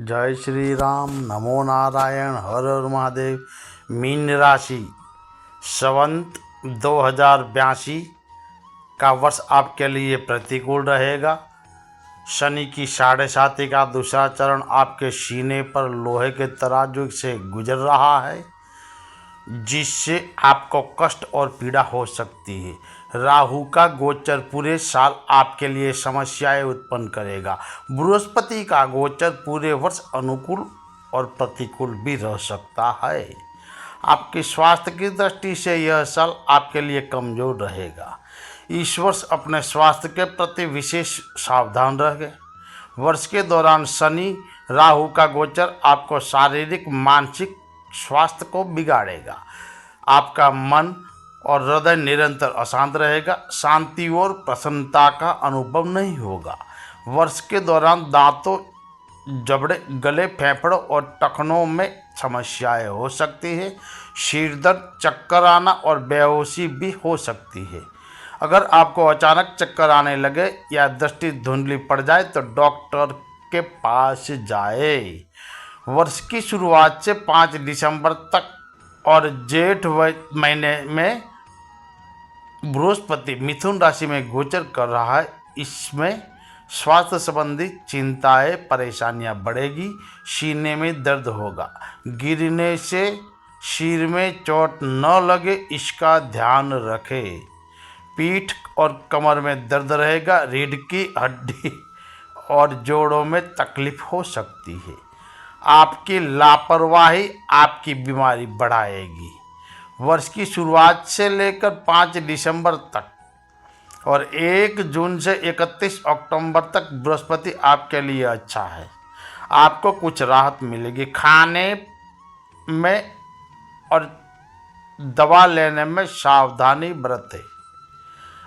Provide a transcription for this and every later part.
जय श्री राम। नमो नारायण। हर हर महादेव। मीन राशि संवत 2082 का वर्ष आपके लिए प्रतिकूल रहेगा। शनि की 7.5 का दूसरा चरण आपके सीने पर लोहे के तराजू से गुजर रहा है, जिससे आपको कष्ट और पीड़ा हो सकती है। राहु का गोचर पूरे साल आपके लिए समस्याएं उत्पन्न करेगा। बृहस्पति का गोचर पूरे वर्ष अनुकूल और प्रतिकूल भी रह सकता है। आपके स्वास्थ्य की दृष्टि से यह साल आपके लिए कमजोर रहेगा। इस वर्ष अपने स्वास्थ्य के प्रति विशेष सावधान रहें। वर्ष के दौरान शनि राहु का गोचर आपको शारीरिक मानसिक स्वास्थ्य को बिगाड़ेगा। आपका मन और हृदय निरंतर अशांत रहेगा। शांति और प्रसन्नता का अनुभव नहीं होगा। वर्ष के दौरान दांतों, जबड़े, गले, फेफड़ों और टखनों में समस्याएं हो सकती है। सिर दर्द, चक्कर आना और बेहोशी भी हो सकती है। अगर आपको अचानक चक्कर आने लगे या दृष्टि धुंधली पड़ जाए तो डॉक्टर के पास जाए। वर्ष की शुरुआत से 5 दिसंबर तक और जेठ महीने में बृहस्पति मिथुन राशि में गोचर कर रहा है। इसमें स्वास्थ्य संबंधी चिंताएं, परेशानियां बढ़ेगी। सीने में दर्द होगा। गिरने से सिर में चोट न लगे, इसका ध्यान रखें। पीठ और कमर में दर्द रहेगा। रीढ़ की हड्डी और जोड़ों में तकलीफ हो सकती है। आपकी लापरवाही आपकी बीमारी बढ़ाएगी। वर्ष की शुरुआत से लेकर 5 दिसंबर तक और 1 जून से 31 अक्टूबर तक बृहस्पति आपके लिए अच्छा है। आपको कुछ राहत मिलेगी। खाने में और दवा लेने में सावधानी बरतें।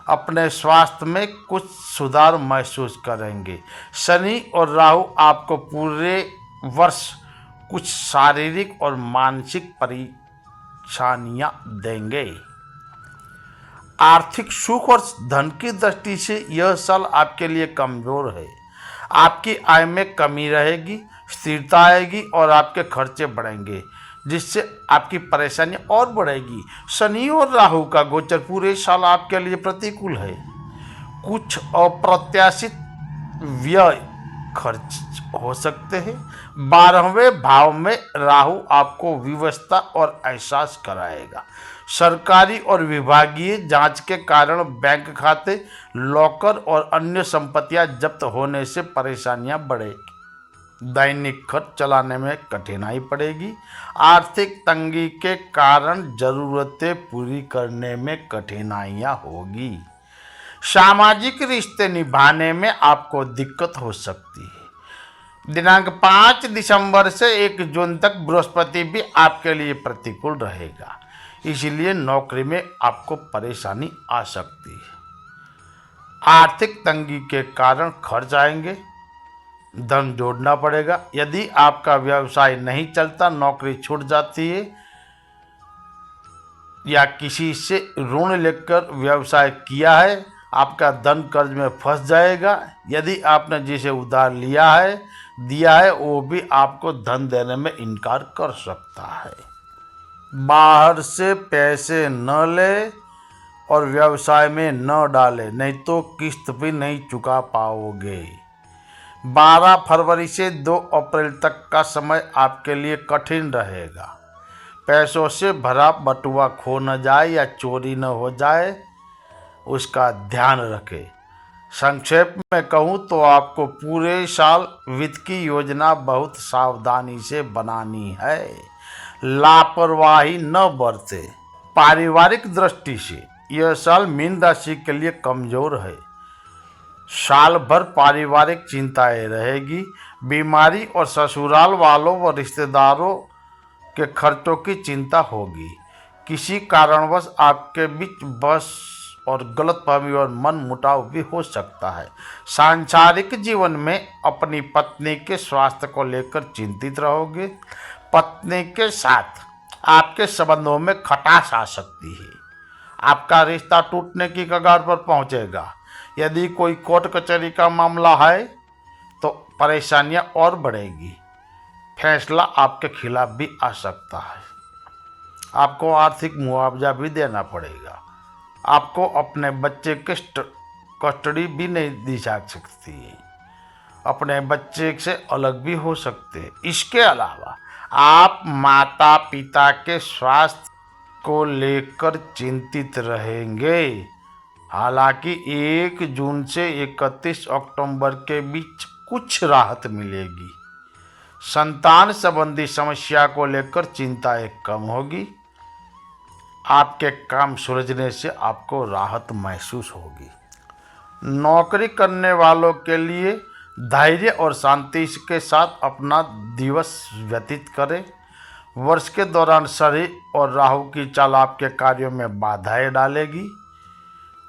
अपने स्वास्थ्य में कुछ सुधार महसूस करेंगे। शनि और राहु आपको पूरे वर्ष कुछ शारीरिक और मानसिक परेशानियां देंगे। आर्थिक सुख और धन की दृष्टि से यह साल आपके लिए कमजोर है। आपकी आय में कमी रहेगी, स्थिरता आएगी और आपके खर्चे बढ़ेंगे, जिससे आपकी परेशानियां और बढ़ेगी। शनि और राहु का गोचर पूरे साल आपके लिए प्रतिकूल है। कुछ अप्रत्याशित व्यय खर्च हो सकते हैं। 12वें भाव में राहु आपको विवशता और एहसास कराएगा। सरकारी और विभागीय जांच के कारण बैंक खाते, लॉकर और अन्य संपत्तियां जब्त होने से परेशानियां बढ़ेगी। दैनिक खर्च चलाने में कठिनाई पड़ेगी। आर्थिक तंगी के कारण जरूरतें पूरी करने में कठिनाइयां होगी। सामाजिक रिश्ते निभाने में आपको दिक्कत हो सकती है। दिनांक 5 दिसंबर से 1 जून तक बृहस्पति भी आपके लिए प्रतिकूल रहेगा, इसलिए नौकरी में आपको परेशानी आ सकती है। आर्थिक तंगी के कारण खर्च आएंगे, धन जोड़ना पड़ेगा। यदि आपका व्यवसाय नहीं चलता, नौकरी छूट जाती है या किसी से ऋण लेकर व्यवसाय किया है, आपका धन कर्ज में फंस जाएगा। यदि आपने जिसे उधार दिया है वो भी आपको धन देने में इनकार कर सकता है। बाहर से पैसे न ले और व्यवसाय में न डालें, नहीं तो किस्त भी नहीं चुका पाओगे। 12 फरवरी से 2 अप्रैल तक का समय आपके लिए कठिन रहेगा। पैसों से भरा बटुआ खो न जाए या चोरी न हो जाए, उसका ध्यान रखें। संक्षेप में कहूँ तो आपको पूरे साल वित्त की योजना बहुत सावधानी से बनानी है। लापरवाही न बरते। पारिवारिक दृष्टि से यह साल मीन राशि के लिए कमजोर है। साल भर पारिवारिक चिंताएं रहेगी। बीमारी और ससुराल वालों व रिश्तेदारों के खर्चों की चिंता होगी। किसी कारणवश आपके बीच बस और गलतफहमी और मन मुटाव भी हो सकता है। सांसारिक जीवन में अपनी पत्नी के स्वास्थ्य को लेकर चिंतित रहोगे। पत्नी के साथ आपके संबंधों में खटास आ सकती है। आपका रिश्ता टूटने की कगार पर पहुंचेगा। यदि कोई कोर्ट कचहरी का मामला है तो परेशानियां और बढ़ेगी। फैसला आपके खिलाफ भी आ सकता है। आपको आर्थिक मुआवजा भी देना पड़ेगा। आपको अपने बच्चे की कस्टडी भी नहीं दी जा सकती है। अपने बच्चे से अलग भी हो सकते हैं। इसके अलावा आप माता पिता के स्वास्थ्य को लेकर चिंतित रहेंगे। हालांकि 1 जून से 31 अक्टूबर के बीच कुछ राहत मिलेगी। संतान संबंधी समस्या को लेकर चिंताएं कम होगी। आपके काम सुलझने से आपको राहत महसूस होगी। नौकरी करने वालों के लिए धैर्य और शांति के साथ अपना दिवस व्यतीत करें। वर्ष के दौरान शनि और राहु की चाल आपके कार्यों में बाधाएं डालेगी।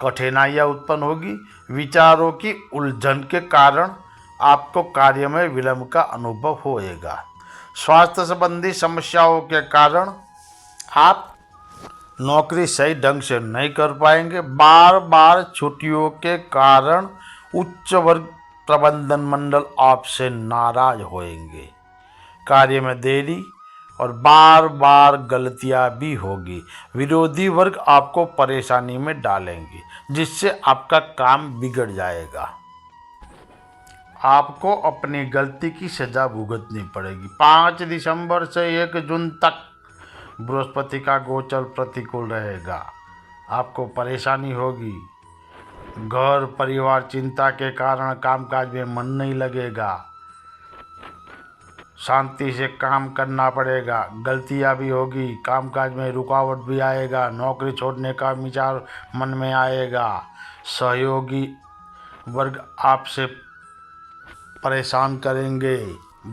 कठिनाइयां उत्पन्न होगी। विचारों की उलझन के कारण आपको कार्य में विलंब का अनुभव होएगा। स्वास्थ्य संबंधी समस्याओं के कारण आप नौकरी सही ढंग से नहीं कर पाएंगे। बार बार छुट्टियों के कारण उच्च वर्ग प्रबंधन मंडल आपसे नाराज होंगे। कार्य में देरी और बार बार गलतियां भी होगी। विरोधी वर्ग आपको परेशानी में डालेंगे, जिससे आपका काम बिगड़ जाएगा। आपको अपनी गलती की सजा भुगतनी पड़ेगी। 5 दिसंबर से 1 जून तक बृहस्पति का गोचर प्रतिकूल रहेगा। आपको परेशानी होगी। घर परिवार चिंता के कारण कामकाज में मन नहीं लगेगा। शांति से काम करना पड़ेगा। गलतियां भी होगी। कामकाज में रुकावट भी आएगा। नौकरी छोड़ने का विचार मन में आएगा। सहयोगी वर्ग आपसे परेशान करेंगे।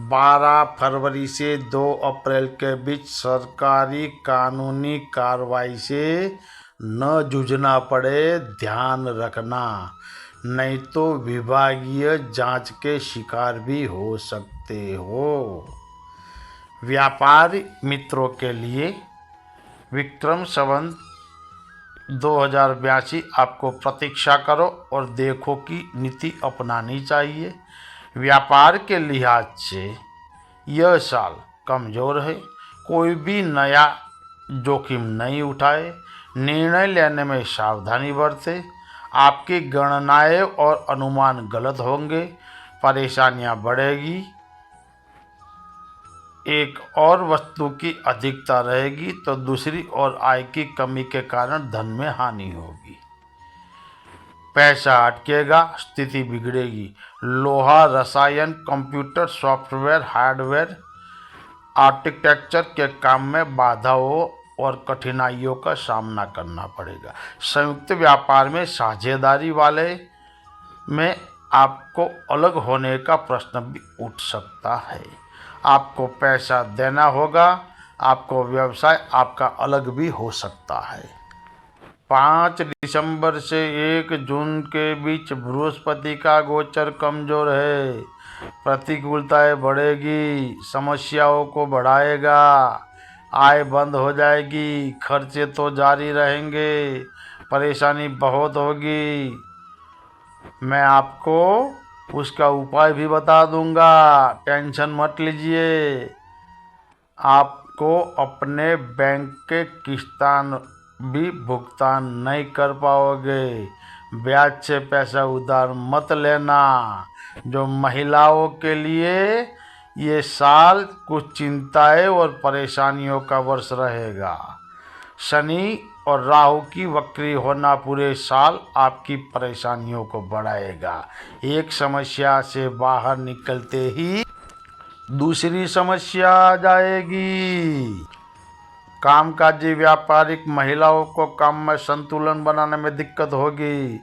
12 फरवरी से 2 अप्रैल के बीच सरकारी कानूनी कार्रवाई से न जूझना पड़े, ध्यान रखना, नहीं तो विभागीय जांच के शिकार भी हो सकते हो। व्यापारी मित्रों के लिए विक्रम संवत 2082 आपको प्रतीक्षा करो और देखो की नीति अपनानी चाहिए। व्यापार के लिहाज से यह साल कमज़ोर है। कोई भी नया जोखिम नहीं उठाए। निर्णय लेने में सावधानी बरतें। आपकी गणनाएं और अनुमान गलत होंगे। परेशानियां बढ़ेगी। एक और वस्तु की अधिकता रहेगी तो दूसरी ओर आय की कमी के कारण धन में हानि होगी। पैसा अटकेगा, स्थिति बिगड़ेगी। लोहा, रसायन, कंप्यूटर, सॉफ्टवेयर, हार्डवेयर, आर्किटेक्चर के काम में बाधाओं और कठिनाइयों का सामना करना पड़ेगा। संयुक्त व्यापार में साझेदारी वाले में आपको अलग होने का प्रश्न भी उठ सकता है। आपको पैसा देना होगा। आपको व्यवसाय आपका अलग भी हो सकता है। 5 दिसंबर से 1 जून के बीच बृहस्पति का गोचर कमजोर है। प्रतिकूलताएं बढ़ेगी। समस्याओं को बढ़ाएगा। आय बंद हो जाएगी। खर्चे तो जारी रहेंगे। परेशानी बहुत होगी। मैं आपको उसका उपाय भी बता दूंगा, टेंशन मत लीजिए। आपको अपने बैंक के किस्तान भी भुगतान नहीं कर पाओगे। ब्याज से पैसा उधार मत लेना। जो महिलाओं के लिए ये साल कुछ चिंताएं और परेशानियों का वर्ष रहेगा। शनि और राहु की वक्री होना पूरे साल आपकी परेशानियों को बढ़ाएगा। एक समस्या से बाहर निकलते ही दूसरी समस्या आ जाएगी। कामकाजी व्यापारिक महिलाओं को काम में संतुलन बनाने में दिक्कत होगी।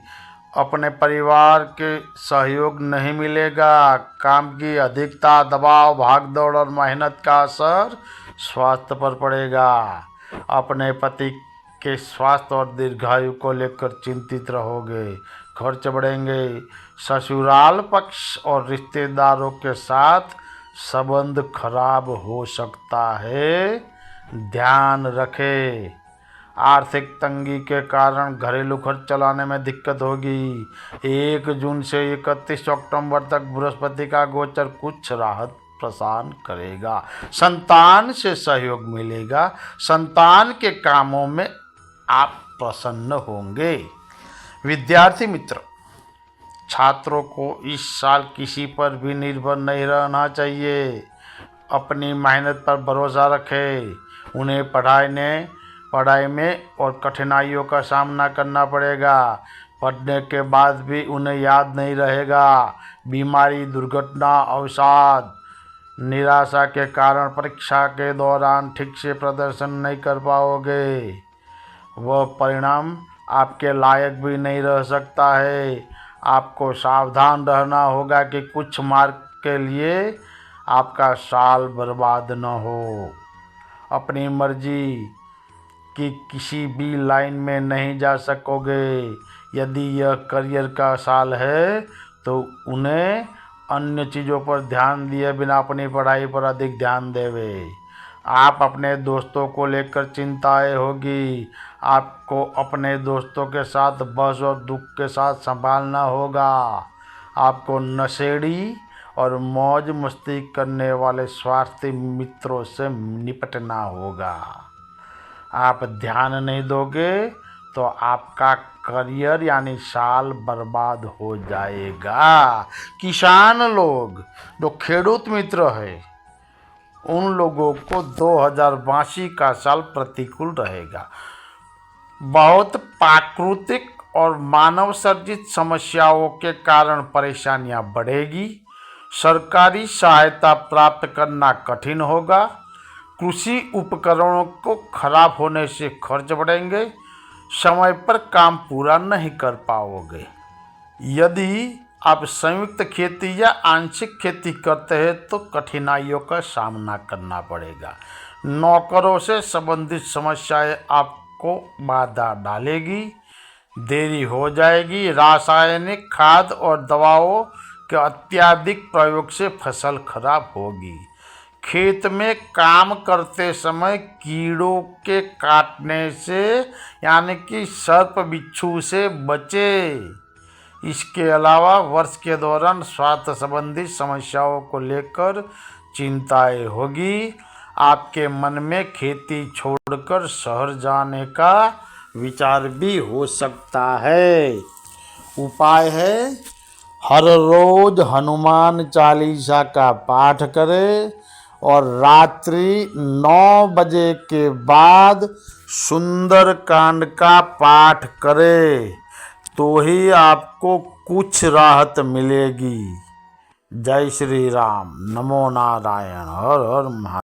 अपने परिवार के सहयोग नहीं मिलेगा। काम की अधिकता, दबाव, भागदौड़ और मेहनत का असर स्वास्थ्य पर पड़ेगा। अपने पति के स्वास्थ्य और दीर्घायु को लेकर चिंतित रहोगे। खर्च बढ़ेंगे। ससुराल पक्ष और रिश्तेदारों के साथ संबंध खराब हो सकता है, ध्यान रखें। आर्थिक तंगी के कारण घरेलू खर्च चलाने में दिक्कत होगी। 1 जून से 31 अक्टूबर तक बृहस्पति का गोचर कुछ राहत प्रदान करेगा। संतान से सहयोग मिलेगा। संतान के कामों में आप प्रसन्न होंगे। विद्यार्थी मित्र, छात्रों को इस साल किसी पर भी निर्भर नहीं रहना चाहिए। अपनी मेहनत पर भरोसा रखें। उन्हें पढ़ाई में और कठिनाइयों का सामना करना पड़ेगा। पढ़ने के बाद भी उन्हें याद नहीं रहेगा। बीमारी, दुर्घटना, अवसाद, निराशा के कारण परीक्षा के दौरान ठीक से प्रदर्शन नहीं कर पाओगे। वह परिणाम आपके लायक भी नहीं रह सकता है। आपको सावधान रहना होगा कि कुछ मार्क के लिए आपका साल बर्बाद न हो। अपनी मर्जी कि किसी भी लाइन में नहीं जा सकोगे। यदि यह करियर का साल है तो उन्हें अन्य चीज़ों पर ध्यान दिए बिना अपनी पढ़ाई पर अधिक ध्यान देवे। आप अपने दोस्तों को लेकर चिंताएं होगी। आपको अपने दोस्तों के साथ बहस और दुख के साथ संभालना होगा। आपको नशेड़ी और मौज मस्ती करने वाले स्वार्थी मित्रों से निपटना होगा। आप ध्यान नहीं दोगे तो आपका करियर यानी साल बर्बाद हो जाएगा। किसान लोग जो खेडूत मित्र है, उन लोगों को 2082 का साल प्रतिकूल रहेगा। बहुत प्राकृतिक और मानव सर्जित समस्याओं के कारण परेशानियां बढ़ेगी। सरकारी सहायता प्राप्त करना कठिन होगा। कृषि उपकरणों को खराब होने से खर्च बढ़ेंगे। समय पर काम पूरा नहीं कर पाओगे। यदि आप संयुक्त खेती या आंशिक खेती करते हैं तो कठिनाइयों का सामना करना पड़ेगा। नौकरों से संबंधित समस्याएं आपको बाधा डालेगी। देरी हो जाएगी। रासायनिक खाद और दवाओं के अत्यधिक प्रयोग से फसल खराब होगी। खेत में काम करते समय कीड़ों के काटने से यानी कि सर्प बिच्छू से बचे। इसके अलावा वर्ष के दौरान स्वास्थ्य संबंधी समस्याओं को लेकर चिंताएं होगी। आपके मन में खेती छोड़कर शहर जाने का विचार भी हो सकता है। उपाय है, हर रोज हनुमान चालीसा का पाठ करें और रात्रि 9 बजे के बाद सुंदर कांड का पाठ करें तो ही आपको कुछ राहत मिलेगी। जय श्री राम। नमो नारायण। हर हर महादेव।